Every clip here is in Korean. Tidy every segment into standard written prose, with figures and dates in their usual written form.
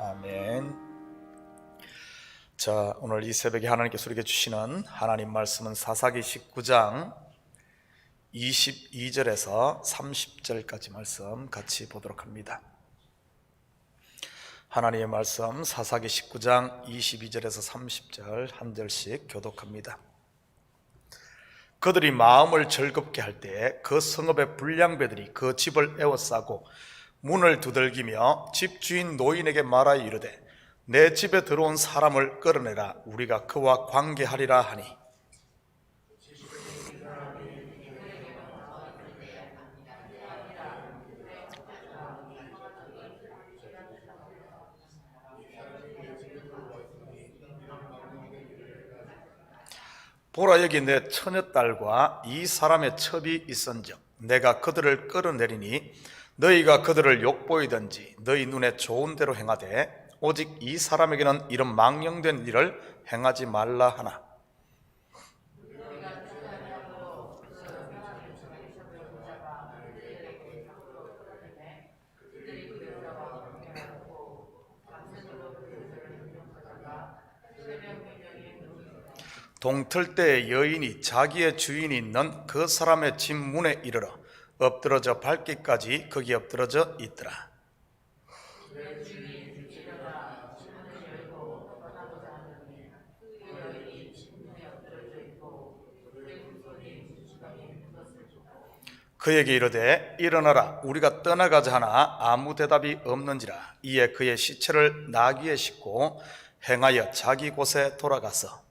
아멘. 자, 오늘 이 새벽에 하나님께서 우리에게 주시는 하나님 말씀은 사사기 19장 22절에서 30절까지 말씀 같이 보도록 합니다. 하나님의 말씀 사사기 19장 22절에서 30절 한 절씩 교독합니다. 그들이 마음을 즐겁게 할 때 그 성읍의 불량배들이 그 집을 에워싸고 문을 두들기며 집주인 노인에게 말하여 이르되 내 집에 들어온 사람을 끌어내라. 우리가 그와 관계하리라 하니, 보라, 여기 내 처녀딸과 이 사람의 첩이 있은즉 내가 그들을 끌어내리니 너희가 그들을 욕보이든지 너희 눈에 좋은 대로 행하되 오직 이 사람에게는 이런 망령된 일을 행하지 말라 하나. 동틀 때 여인이 자기의 주인이 있는 그 사람의 집 문에 이르러 엎드러져 밟기까지 거기 엎드러져 있더라. 그에게 이르되 일어나라, 우리가 떠나가자 하나 아무 대답이 없는지라. 이에 그의 시체를 나귀에 싣고 행하여 자기 곳에 돌아가서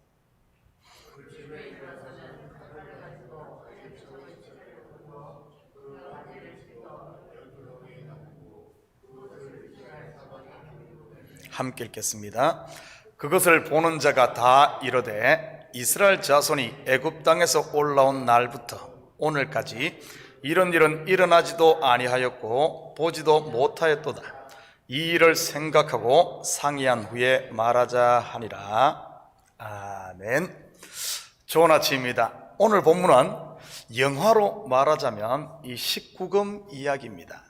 함께 읽겠습니다. 그것을 보는 자가 다 이르되 이스라엘 자손이 애굽 땅에서 올라온 날부터 오늘까지 이런 일은 일어나지도 아니하였고 보지도 못하였도다. 이 일을 생각하고 상의한 후에 말하자 하니라. 아멘. 좋은 아침입니다. 오늘 본문은 영화로 말하자면 이 19금 이야기입니다.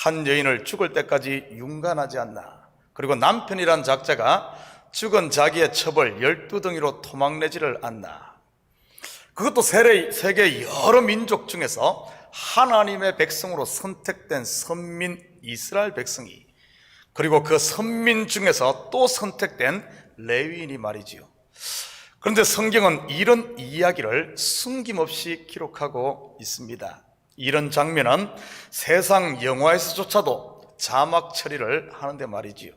한 여인을 죽을 때까지 윤간하지 않나, 그리고 남편이란 작자가 죽은 자기의 첩을 12덩이로 토막내지를 않나. 그것도 세계 여러 민족 중에서 하나님의 백성으로 선택된 선민 이스라엘 백성이, 그리고 그 선민 중에서 또 선택된 레위인이 말이지요. 그런데 성경은 이런 이야기를 숨김없이 기록하고 있습니다. 이런 장면은 세상 영화에서조차도 자막 처리를 하는데 말이지요.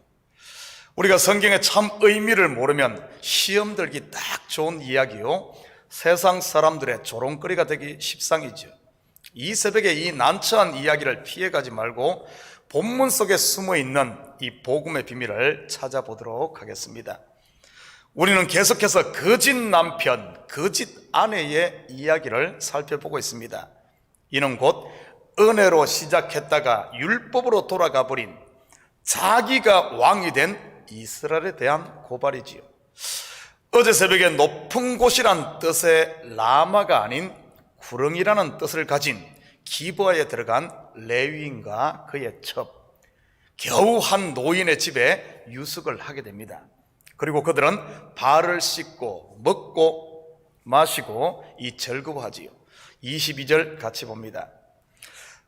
우리가 성경의 참 의미를 모르면 시험 들기 딱 좋은 이야기요, 세상 사람들의 조롱거리가 되기 십상이죠. 이 새벽에 이 난처한 이야기를 피해가지 말고 본문 속에 숨어있는 이 복음의 비밀을 찾아보도록 하겠습니다. 우리는 계속해서 거짓 남편, 거짓 아내의 이야기를 살펴보고 있습니다. 이는 곧 은혜로 시작했다가 율법으로 돌아가 버린 자기가 왕이 된 이스라엘에 대한 고발이지요. 어제 새벽에 높은 곳이란 뜻의 라마가 아닌 구렁이라는 뜻을 가진 기브아에 들어간 레위인과 그의 첩, 겨우 한 노인의 집에 유숙을 하게 됩니다. 그리고 그들은 발을 씻고 먹고 마시고 즐거워하지요. 22절 같이 봅니다.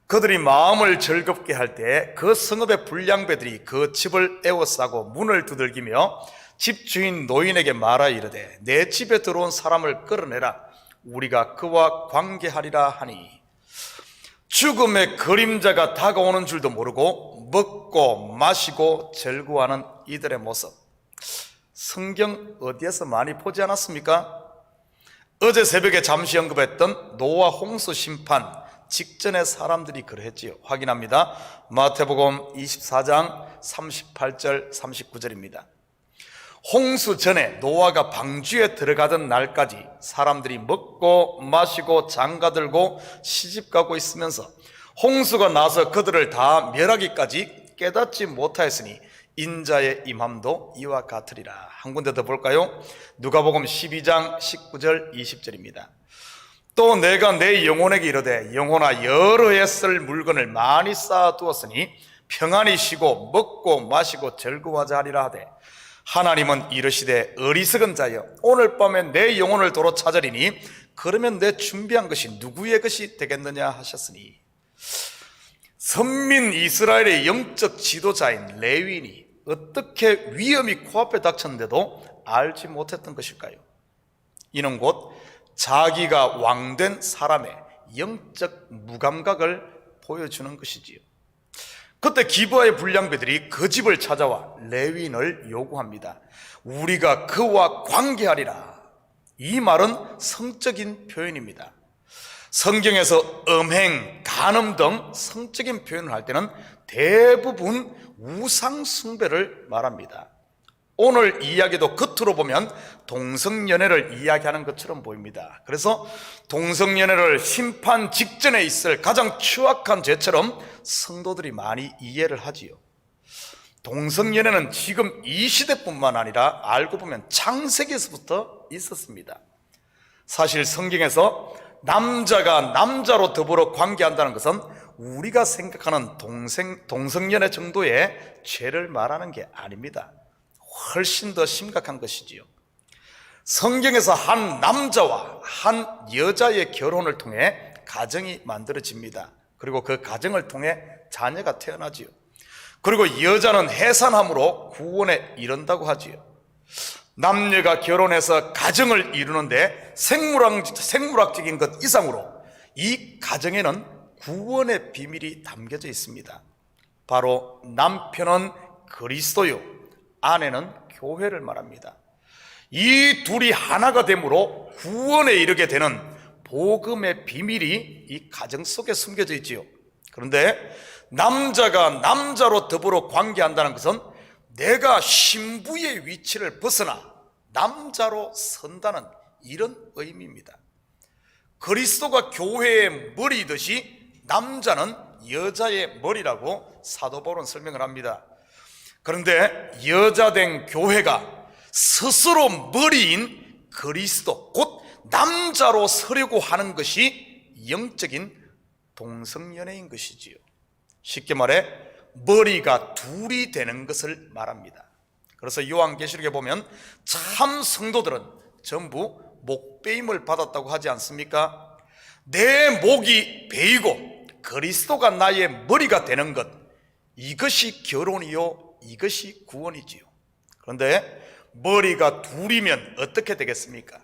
그들이 마음을 즐겁게 할 때 그 성읍의 불량배들이 그 집을 에워싸고 문을 두들기며 집주인 노인에게 말하여 이르되 내 집에 들어온 사람을 끌어내라. 우리가 그와 관계하리라 하니, 죽음의 그림자가 다가오는 줄도 모르고 먹고 마시고 즐거워하는 이들의 모습, 성경 어디에서 많이 보지 않았습니까? 어제 새벽에 잠시 언급했던 노아 홍수 심판 직전의 사람들이 그러했지요. 확인합니다. 마태복음 24장 38절 39절입니다. 홍수 전에 노아가 방주에 들어가던 날까지 사람들이 먹고 마시고 장가들고 시집가고 있으면서 홍수가 나서 그들을 다 멸하기까지 깨닫지 못하였으니 인자의 임함도 이와 같으리라. 한 군데 더 볼까요? 누가복음 12장 19절 20절입니다. 또 내가 내 영혼에게 이르되 영혼아, 여러 해 쓸 물건을 많이 쌓아두었으니 평안히 쉬고 먹고 마시고 즐거워하자 하리라 하되 하나님은 이르시되 어리석은 자여 오늘 밤에 내 영혼을 도로 찾으리니 그러면 내 준비한 것이 누구의 것이 되겠느냐 하셨으니 선민 이스라엘의 영적 지도자인 레위인이 어떻게 위험이 코앞에 닥쳤는데도 알지 못했던 것일까요? 이는 곧 자기가 왕된 사람의 영적 무감각을 보여주는 것이지요. 그때 기브아의 불량배들이 그 집을 찾아와 레위인을 요구합니다. 우리가 그와 관계하리라. 이 말은 성적인 표현입니다. 성경에서 음행, 간음 등 성적인 표현을 할 때는 대부분 우상 숭배를 말합니다. 오늘 이야기도 겉으로 보면 동성연애를 이야기하는 것처럼 보입니다. 그래서 동성연애를 심판 직전에 있을 가장 추악한 죄처럼 성도들이 많이 이해를 하지요. 동성연애는 지금 이 시대뿐만 아니라 알고 보면 창세기에서부터 있었습니다. 사실 성경에서 남자가 남자로 더불어 관계한다는 것은 우리가 생각하는 동성연애 정도의 죄를 말하는 게 아닙니다. 훨씬 더 심각한 것이지요. 성경에서 한 남자와 한 여자의 결혼을 통해 가정이 만들어집니다. 그리고 그 가정을 통해 자녀가 태어나지요. 그리고 여자는 해산함으로 구원에 이른다고 하지요. 남녀가 결혼해서 가정을 이루는데 생물학적인 것 이상으로 이 가정에는 구원의 비밀이 담겨져 있습니다. 바로 남편은 그리스도요, 아내는 교회를 말합니다. 이 둘이 하나가 됨으로 구원에 이르게 되는 복음의 비밀이 이 가정 속에 숨겨져 있지요. 그런데 남자가 남자로 더불어 관계한다는 것은 내가 신부의 위치를 벗어나 남자로 선다는 이런 의미입니다. 그리스도가 교회의 머리이듯이 남자는 여자의 머리라고 사도 바울은 설명을 합니다. 그런데 여자된 교회가 스스로 머리인 그리스도 곧 남자로 서려고 하는 것이 영적인 동성연애인 것이지요. 쉽게 말해 머리가 둘이 되는 것을 말합니다. 그래서 요한계시록에 보면 참 성도들은 전부 목베임을 받았다고 하지 않습니까? 내 목이 베이고 그리스도가 나의 머리가 되는 것, 이것이 결혼이요, 이것이 구원이지요. 그런데 머리가 둘이면 어떻게 되겠습니까?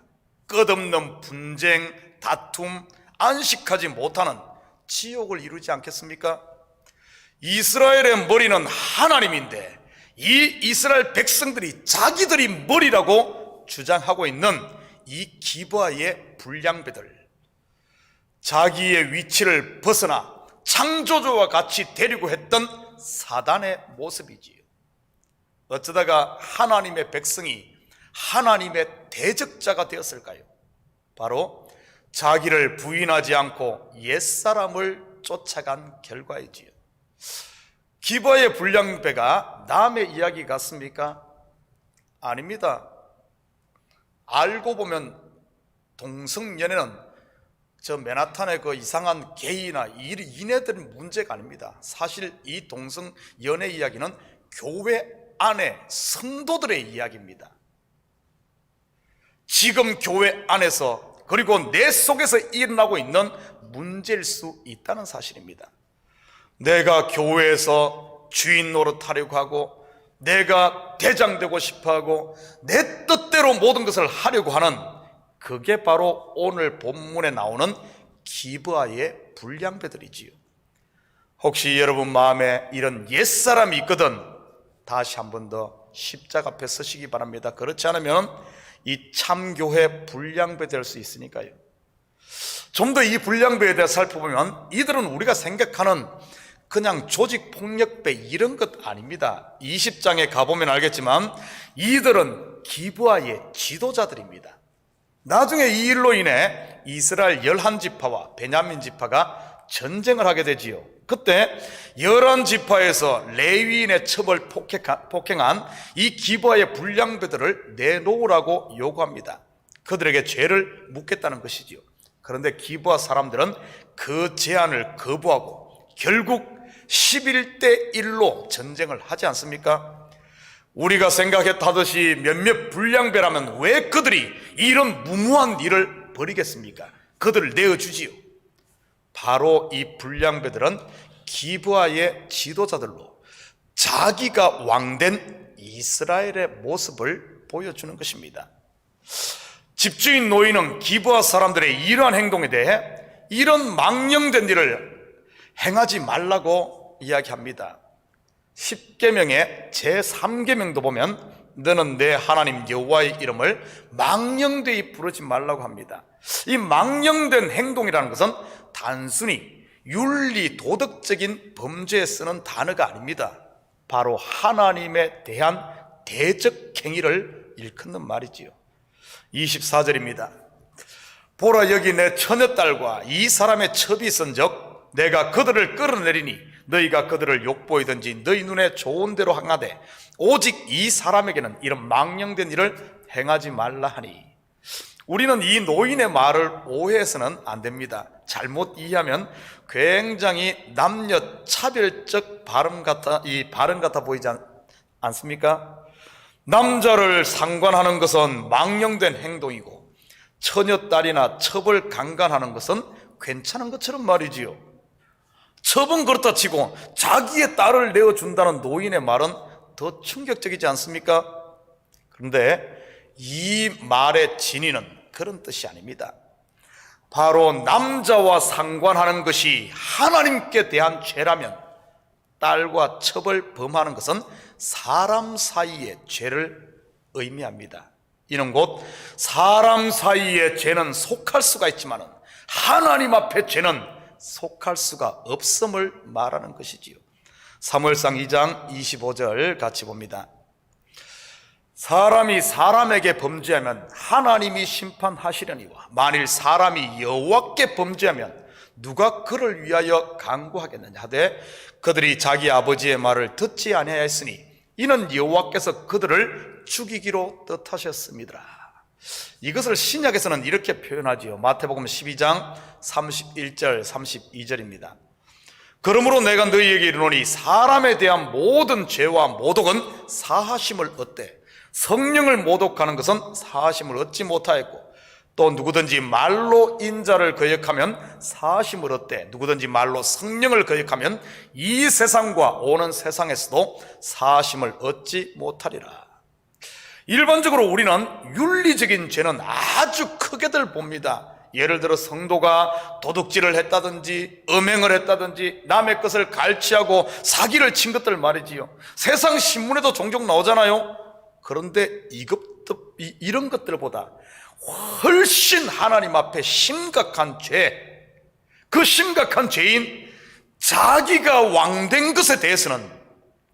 끝없는 분쟁, 다툼, 안식하지 못하는 지옥을 이루지 않겠습니까? 이스라엘의 머리는 하나님인데 이 이스라엘 백성들이 자기들이 머리라고 주장하고 있는 이 기브아의 불량배들, 자기의 위치를 벗어나 창조주와 같이 되려고 했던 사단의 모습이지요. 어쩌다가 하나님의 백성이 하나님의 대적자가 되었을까요? 바로 자기를 부인하지 않고 옛사람을 쫓아간 결과이지요. 기브아의 불량배가 남의 이야기 같습니까? 아닙니다. 알고 보면 동성연애는 저 맨하탄의 그 이상한 게이나 이네들 문제가 아닙니다. 사실 이 동성연애 이야기는 교회 안에 성도들의 이야기입니다. 지금 교회 안에서 그리고 내 속에서 일어나고 있는 문제일 수 있다는 사실입니다. 내가 교회에서 주인 노릇하려고 하고 내가 대장되고 싶어하고 내 뜻대로 모든 것을 하려고 하는, 그게 바로 오늘 본문에 나오는 기브아의 불량배들이지요. 혹시 여러분 마음에 이런 옛사람이 있거든 다시 한 번 더 십자가 앞에 서시기 바랍니다. 그렇지 않으면 이 참교회 불량배 될 수 있으니까요. 좀 더 이 불량배에 대해 살펴보면 이들은 우리가 생각하는 그냥 조직폭력배 이런 것 아닙니다. 20장에 가보면 알겠지만 이들은 기브아의 지도자들입니다. 나중에 이 일로 인해 이스라엘 11지파와 베냐민 지파가 전쟁을 하게 되지요. 그때 11지파에서 레위인의 첩을 폭행한 이 기브아의 불량배들을 내놓으라고 요구합니다. 그들에게 죄를 묻겠다는 것이지요. 그런데 기브아 사람들은 그 제안을 거부하고 결국 11대 1로 전쟁을 하지 않습니까? 우리가 생각했다듯이 몇몇 불량배라면 왜 그들이 이런 무모한 일을 벌이겠습니까? 그들을 내어주지요. 바로 이 불량배들은 기브아의 지도자들로 자기가 왕된 이스라엘의 모습을 보여주는 것입니다. 집주인 노인은 기브아 사람들의 이러한 행동에 대해 이런 망령된 일을 행하지 말라고 이야기합니다. 10계명의 제3계명도 보면 너는 내 하나님 여호와의 이름을 망령되이 부르지 말라고 합니다. 이 망령된 행동이라는 것은 단순히 윤리 도덕적인 범죄에 쓰는 단어가 아닙니다. 바로 하나님에 대한 대적 행위를 일컫는 말이지요. 24절입니다. 보라, 여기 내 처녀딸과 이 사람의 첩이 있은즉 내가 그들을 끌어내리니 너희가 그들을 욕보이든지 너희 눈에 좋은 대로 행하되 오직 이 사람에게는 이런 망령된 일을 행하지 말라 하니. 우리는 이 노인의 말을 오해해서는 안 됩니다. 잘못 이해하면 굉장히 남녀 차별적 발언 같아 보이지 않습니까? 남자를 상관하는 것은 망령된 행동이고 처녀딸이나 첩을 강간하는 것은 괜찮은 것처럼 말이지요. 첩은 그렇다 치고 자기의 딸을 내어준다는 노인의 말은 더 충격적이지 않습니까? 그런데 이 말의 진위는 그런 뜻이 아닙니다. 바로 남자와 상관하는 것이 하나님께 대한 죄라면 딸과 첩을 범하는 것은 사람 사이의 죄를 의미합니다. 이는 곧 사람 사이의 죄는 속할 수가 있지만 하나님 앞의 죄는 속할 수가 없음을 말하는 것이지요. 사무엘상 2장 25절 같이 봅니다. 사람이 사람에게 범죄하면 하나님이 심판하시려니와 만일 사람이 여호와께 범죄하면 누가 그를 위하여 간구하겠느냐 하되 그들이 자기 아버지의 말을 듣지 아니하였으니 이는 여호와께서 그들을 죽이기로 뜻하셨습니다. 이것을 신약에서는 이렇게 표현하지요. 마태복음 12장 31절 32절입니다. 그러므로 내가 너희에게 이르노니 사람에 대한 모든 죄와 모독은 사하심을 얻되 성령을 모독하는 것은 사하심을 얻지 못하였고 또 누구든지 말로 인자를 거역하면 사하심을 얻되 누구든지 말로 성령을 거역하면 이 세상과 오는 세상에서도 사하심을 얻지 못하리라. 일반적으로 우리는 윤리적인 죄는 아주 크게들 봅니다. 예를 들어 성도가 도둑질을 했다든지 음행을 했다든지 남의 것을 갈취하고 사기를 친 것들 말이지요. 세상 신문에도 종종 나오잖아요. 그런데 이런 것들보다 훨씬 하나님 앞에 심각한 죄, 그 심각한 죄인 자기가 왕된 것에 대해서는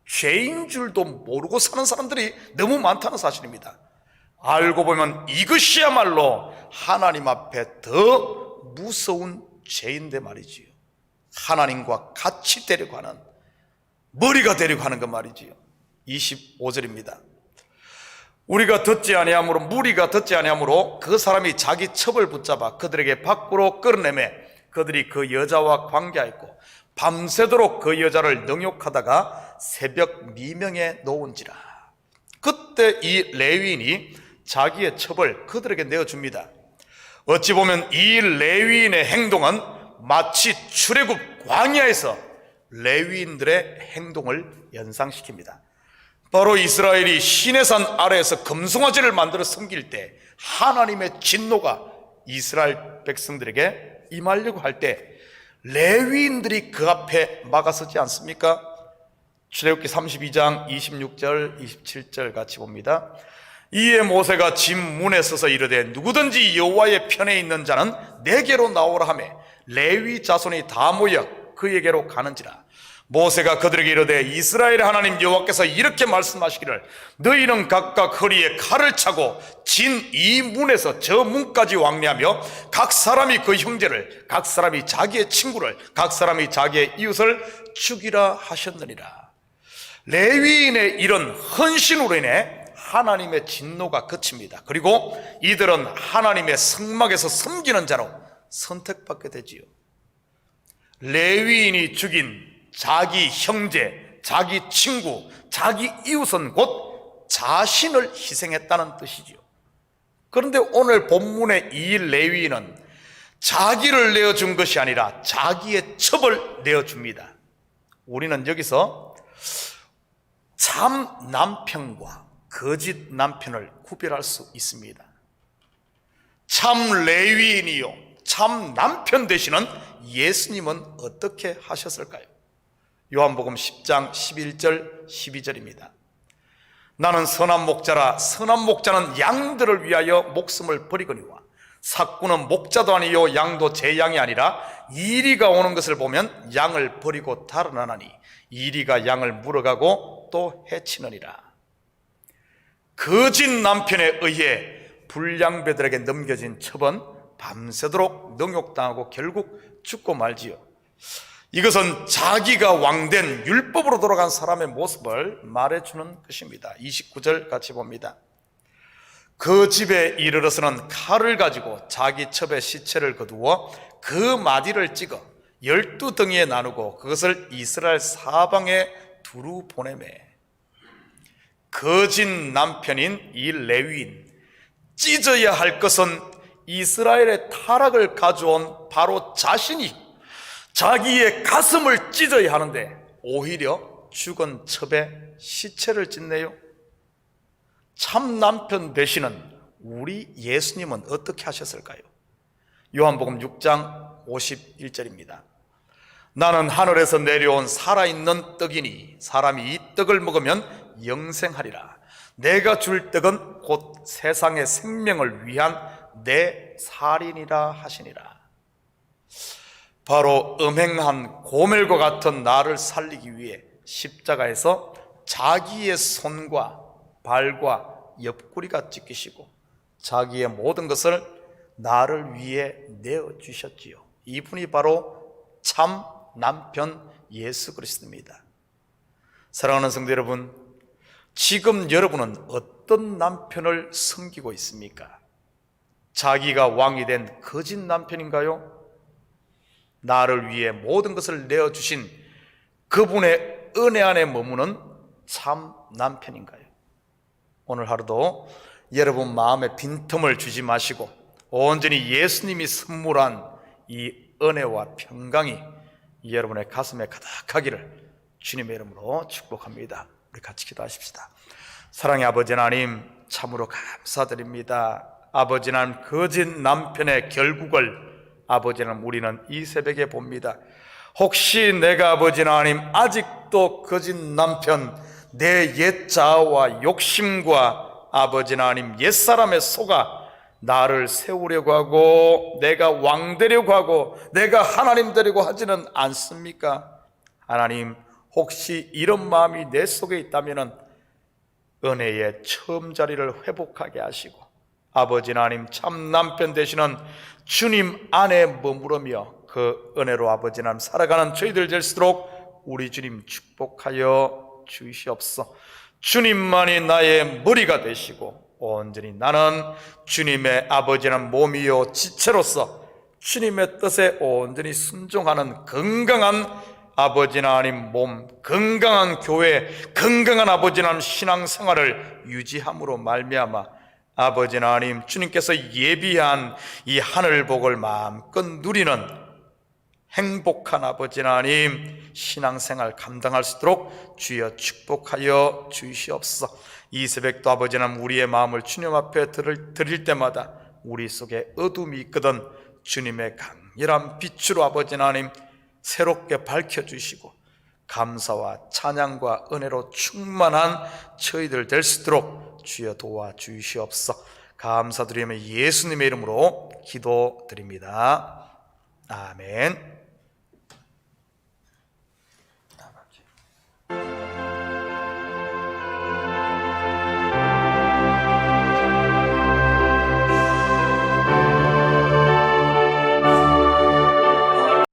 죄인 줄도 모르고 사는 사람들이 너무 많다는 사실입니다. 알고 보면 이것이야말로 하나님 앞에 더 무서운 죄인데 말이지요. 하나님과 같이 되려고 하는, 머리가 되려고 하는 것 말이지요. 25절입니다. 우리가 듣지 아니하므로, 무리가 듣지 아니하므로 그 사람이 자기 첩을 붙잡아 그들에게 밖으로 끌어내매 그들이 그 여자와 관계하였고 밤새도록 그 여자를 능욕하다가 새벽 미명에 놓은지라. 그때 이 레위인이 자기의 첩을 그들에게 내어줍니다. 어찌 보면 이 레위인의 행동은 마치 출애굽 광야에서 레위인들의 행동을 연상시킵니다. 바로 이스라엘이 시내산 아래에서 금송아지를 만들어 섬길 때 하나님의 진노가 이스라엘 백성들에게 임하려고 할 때 레위인들이 그 앞에 막아서지 않습니까? 출애굽기 32장 26절 27절 같이 봅니다. 이에 모세가 집 문에 서서 이르되 누구든지 여호와의 편에 있는 자는 내게로 나오라 하매 레위 자손이 다 모여 그에게로 가는지라. 모세가 그들에게 이르되 이스라엘의 하나님 여호와께서 이렇게 말씀하시기를 너희는 각각 허리에 칼을 차고 진 이 문에서 저 문까지 왕래하며 각 사람이 그 형제를, 각 사람이 자기의 친구를, 각 사람이 자기의 이웃을 죽이라 하셨느니라. 레위인의 이런 헌신으로 인해 하나님의 진노가 그칩니다. 그리고 이들은 하나님의 성막에서 섬기는 자로 선택받게 되지요. 레위인이 죽인 자기 형제, 자기 친구, 자기 이웃은 곧 자신을 희생했다는 뜻이지요. 그런데 오늘 본문의 이 레위인은 자기를 내어준 것이 아니라 자기의 첩을 내어줍니다. 우리는 여기서 참 남편과 거짓 남편을 구별할 수 있습니다. 참 레위인이요, 참 남편 되시는 예수님은 어떻게 하셨을까요? 요한복음 10장 11절 12절입니다. 나는 선한 목자라 선한 목자는 양들을 위하여 목숨을 버리거니와 삭구는 목자도 아니요 양도 제 양이 아니라 이리가 오는 것을 보면 양을 버리고 달아나니 이리가 양을 물어가고 또 해치느니라. 거짓 남편에 의해 불량배들에게 넘겨진 첩은 밤새도록 능욕당하고 결국 죽고 말지요. 이것은 자기가 왕된 율법으로 돌아간 사람의 모습을 말해주는 것입니다. 29절 같이 봅니다. 그 집에 이르러서는 칼을 가지고 자기 첩의 시체를 거두어 그 마디를 찍어 12덩이에 나누고 그것을 이스라엘 사방에 두루 보내매. 거짓 남편인 이 레위인, 찢어야 할 것은 이스라엘의 타락을 가져온 바로 자신이 자기의 가슴을 찢어야 하는데 오히려 죽은 첩의 시체를 찢네요. 참 남편 되시는 우리 예수님은 어떻게 하셨을까요? 요한복음 6장 51절입니다. 나는 하늘에서 내려온 살아있는 떡이니 사람이 이 떡을 먹으면 영생하리라. 내가 줄 떡은 곧 세상의 생명을 위한 내 살이니라 하시니라. 바로 음행한 고멜과 같은 나를 살리기 위해 십자가에서 자기의 손과 발과 옆구리가 찢기시고 자기의 모든 것을 나를 위해 내어주셨지요. 이분이 바로 참 남편 예수 그리스도입니다. 사랑하는 성도 여러분, 지금 여러분은 어떤 남편을 섬기고 있습니까? 자기가 왕이 된 거짓 남편인가요? 나를 위해 모든 것을 내어주신 그분의 은혜 안에 머무는 참 남편인가요? 오늘 하루도 여러분 마음에 빈틈을 주지 마시고 온전히 예수님이 선물한 이 은혜와 평강이 여러분의 가슴에 가득하기를 주님의 이름으로 축복합니다. 우리 같이 기도하십시다. 사랑의 아버지 하나님, 참으로 감사드립니다. 아버지 하나님, 거짓 남편의 결국을 아버지 하나님 우리는 이 새벽에 봅니다. 혹시 내가 아버지 하나님 아직도 거짓 남편, 내 옛 자아와 욕심과 아버지 하나님 옛사람의 속아 나를 세우려고 하고 내가 왕 되려고 하고 내가 하나님 되려고 하지는 않습니까? 하나님, 혹시 이런 마음이 내 속에 있다면 은혜의 처음 자리를 회복하게 하시고 아버지 하나님 참 남편 되시는 주님 안에 머무르며 그 은혜로 아버지 하나님 살아가는 저희들 될수록 우리 주님 축복하여 주시옵소서. 주님만이 나의 머리가 되시고 온전히 나는 주님의 아버지 하나님 몸이요 지체로서 주님의 뜻에 온전히 순종하는 건강한 아버지 하나님 몸, 건강한 교회, 건강한 아버지 하나님 신앙생활을 유지함으로 말미암아 아버지 하나님 주님께서 예비한 이 하늘복을 마음껏 누리는 행복한 아버지 하나님 신앙생활 감당할 수 있도록 주여 축복하여 주시옵소서. 이 새벽도 아버지 하나님 우리의 마음을 주님 앞에 드릴 때마다 우리 속에 어둠이 있거든 주님의 강렬한 빛으로 아버지 하나님 새롭게 밝혀주시고 감사와 찬양과 은혜로 충만한 저희들 될 수 있도록 주여 도와주시옵소서. 감사드리며 예수님의 이름으로 기도드립니다. 아멘.